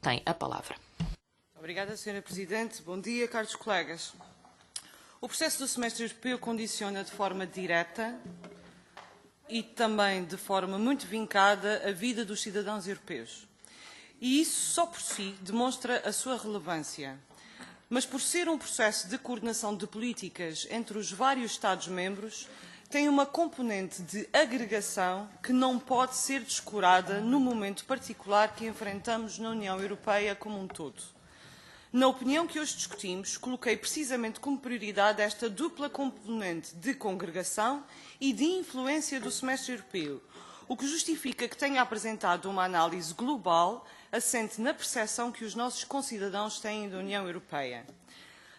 tem a palavra. Obrigada, Sra. Presidente. Bom dia, caros colegas. O processo do semestre europeu condiciona de forma direta e também de forma muito vincada a vida dos cidadãos europeus. E isso só por si demonstra a sua relevância. Mas por ser um processo de coordenação de políticas entre os vários Estados-membros, tem uma componente de agregação que não pode ser descurada no momento particular que enfrentamos na União Europeia como um todo. Na opinião que hoje discutimos, coloquei precisamente como prioridade esta dupla componente de congregação e de influência do semestre europeu, o que justifica que tenha apresentado uma análise global assente na percepção que os nossos concidadãos têm da União Europeia.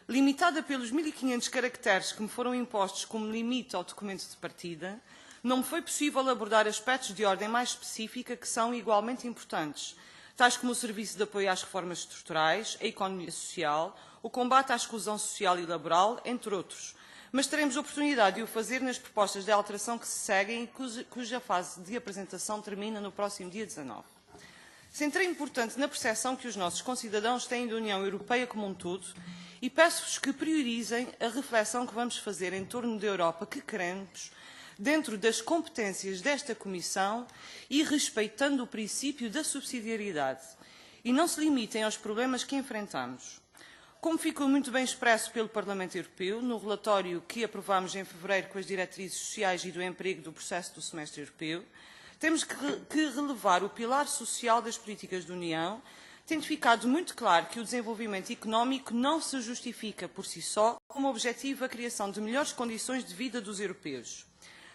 Limitada pelos 1500 caracteres que me foram impostos como limite ao documento de partida, não me foi possível abordar aspectos de ordem mais específica que são igualmente importantes, tais como o serviço de apoio às reformas estruturais, a economia social, o combate à exclusão social e laboral, entre outros. Mas teremos oportunidade de o fazer nas propostas de alteração que se seguem e cuja fase de apresentação termina no próximo dia 19. Centrei importante na percepção que os nossos concidadãos têm da União Europeia como um todo e peço-vos que priorizem a reflexão que vamos fazer em torno da Europa que queremos, dentro das competências desta Comissão e respeitando o princípio da subsidiariedade. E não se limitem aos problemas que enfrentamos. Como ficou muito bem expresso pelo Parlamento Europeu, no relatório que aprovámos em fevereiro com as diretrizes sociais e do emprego do processo do semestre europeu, temos que relevar o pilar social das políticas da União, tendo ficado muito claro que o desenvolvimento económico não se justifica por si só como objetivo a criação de melhores condições de vida dos europeus.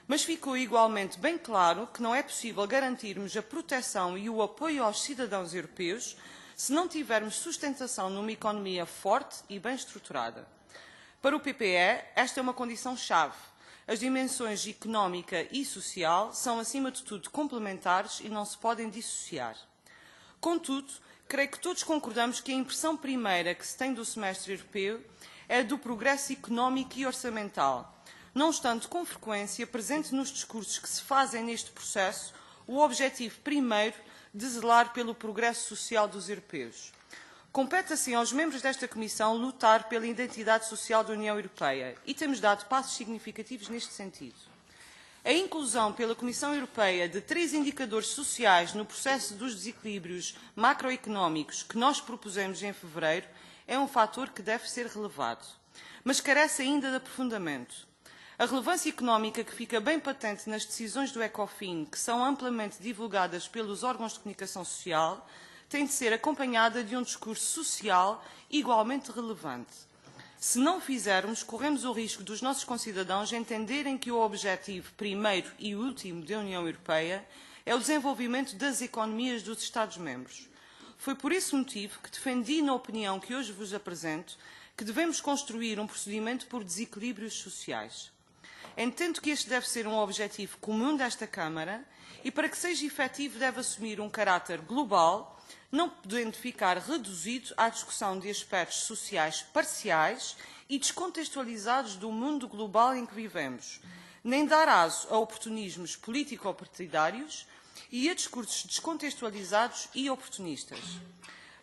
Mas ficou igualmente bem claro que não é possível garantirmos a proteção e o apoio aos cidadãos europeus se não tivermos sustentação numa economia forte e bem estruturada. Para o PPE, esta é uma condição-chave. As dimensões económica e social são, acima de tudo, complementares e não se podem dissociar. Contudo, creio que todos concordamos que a impressão primeira que se tem do semestre europeu é a do progresso económico e orçamental, não estando com frequência presente nos discursos que se fazem neste processo o objetivo primeiro de zelar pelo progresso social dos europeus. Compete assim aos membros desta Comissão lutar pela identidade social da União Europeia e temos dado passos significativos neste sentido. A inclusão pela Comissão Europeia de 3 indicadores sociais no processo dos desequilíbrios macroeconómicos que nós propusemos em fevereiro é um fator que deve ser relevado, mas carece ainda de aprofundamento. A relevância económica que fica bem patente nas decisões do ECOFIN, que são amplamente divulgadas pelos órgãos de comunicação social, tem de ser acompanhada de um discurso social igualmente relevante. Se não o fizermos, corremos o risco dos nossos concidadãos entenderem que o objetivo primeiro e último da União Europeia é o desenvolvimento das economias dos Estados-membros. Foi por esse motivo que defendi, na opinião que hoje vos apresento, que devemos construir um procedimento por desequilíbrios sociais. Entendo que este deve ser um objetivo comum desta Câmara e, para que seja efetivo, deve assumir um caráter global, não podendo ficar reduzido à discussão de aspectos sociais parciais e descontextualizados do mundo global em que vivemos, nem dar aso a oportunismos político-partidários e a discursos descontextualizados e oportunistas.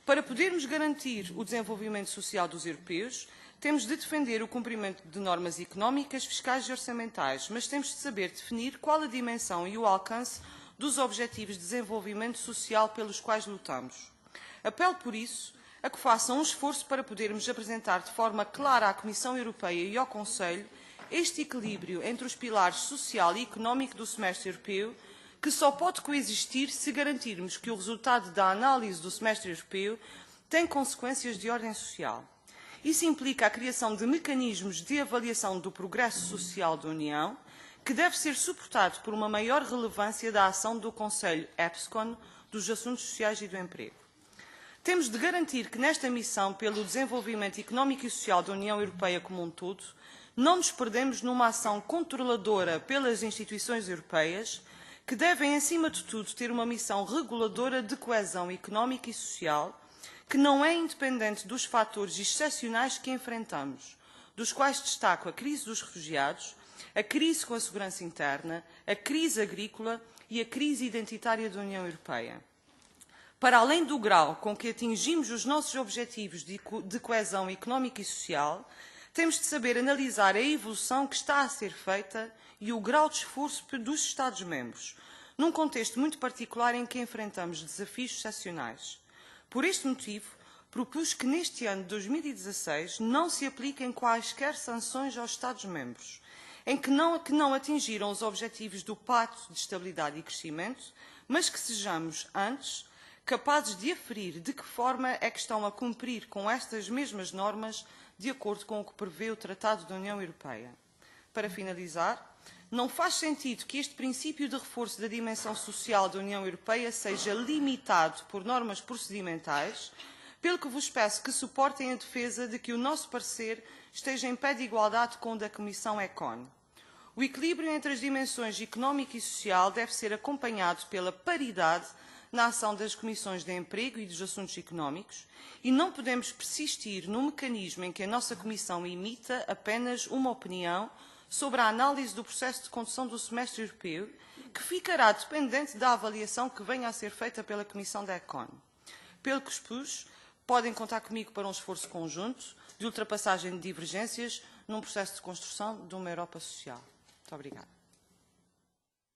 Para podermos garantir o desenvolvimento social dos europeus, temos de defender o cumprimento de normas económicas, fiscais e orçamentais, mas temos de saber definir qual a dimensão e o alcance dos objetivos de desenvolvimento social pelos quais lutamos. Apelo, por isso, a que façam um esforço para podermos apresentar de forma clara à Comissão Europeia e ao Conselho este equilíbrio entre os pilares social e económico do semestre europeu, que só pode coexistir se garantirmos que o resultado da análise do semestre europeu tem consequências de ordem social. Isso implica a criação de mecanismos de avaliação do progresso social da União, que deve ser suportado por uma maior relevância da ação do Conselho EPSCON dos Assuntos Sociais e do Emprego. Temos de garantir que nesta missão pelo desenvolvimento económico e social da União Europeia como um todo, não nos perdemos numa ação controladora pelas instituições europeias, que devem, acima de tudo, ter uma missão reguladora de coesão económica e social, que não é independente dos fatores excepcionais que enfrentamos, dos quais destaco a crise dos refugiados, a crise com a segurança interna, a crise agrícola e a crise identitária da União Europeia. Para além do grau com que atingimos os nossos objetivos de coesão económica e social, temos de saber analisar a evolução que está a ser feita e o grau de esforço dos Estados-membros, num contexto muito particular em que enfrentamos desafios excepcionais. Por este motivo, propus que neste ano de 2016 não se apliquem quaisquer sanções aos Estados-membros, em que não atingiram os objetivos do Pacto de Estabilidade e Crescimento, mas que sejamos, antes, capazes de aferir de que forma é que estão a cumprir com estas mesmas normas de acordo com o que prevê o Tratado da União Europeia. Para finalizar, não faz sentido que este princípio de reforço da dimensão social da União Europeia seja limitado por normas procedimentais, pelo que vos peço que suportem a defesa de que o nosso parecer esteja em pé de igualdade com o da Comissão ECON. O equilíbrio entre as dimensões económica e social deve ser acompanhado pela paridade na ação das Comissões de Emprego e dos Assuntos Económicos e não podemos persistir num mecanismo em que a nossa Comissão emita apenas uma opinião sobre a análise do processo de condução do semestre europeu, que ficará dependente da avaliação que venha a ser feita pela Comissão da ECON. Pelo que expus, podem contar comigo para um esforço conjunto de ultrapassagem de divergências num processo de construção de uma Europa social. Muito obrigada.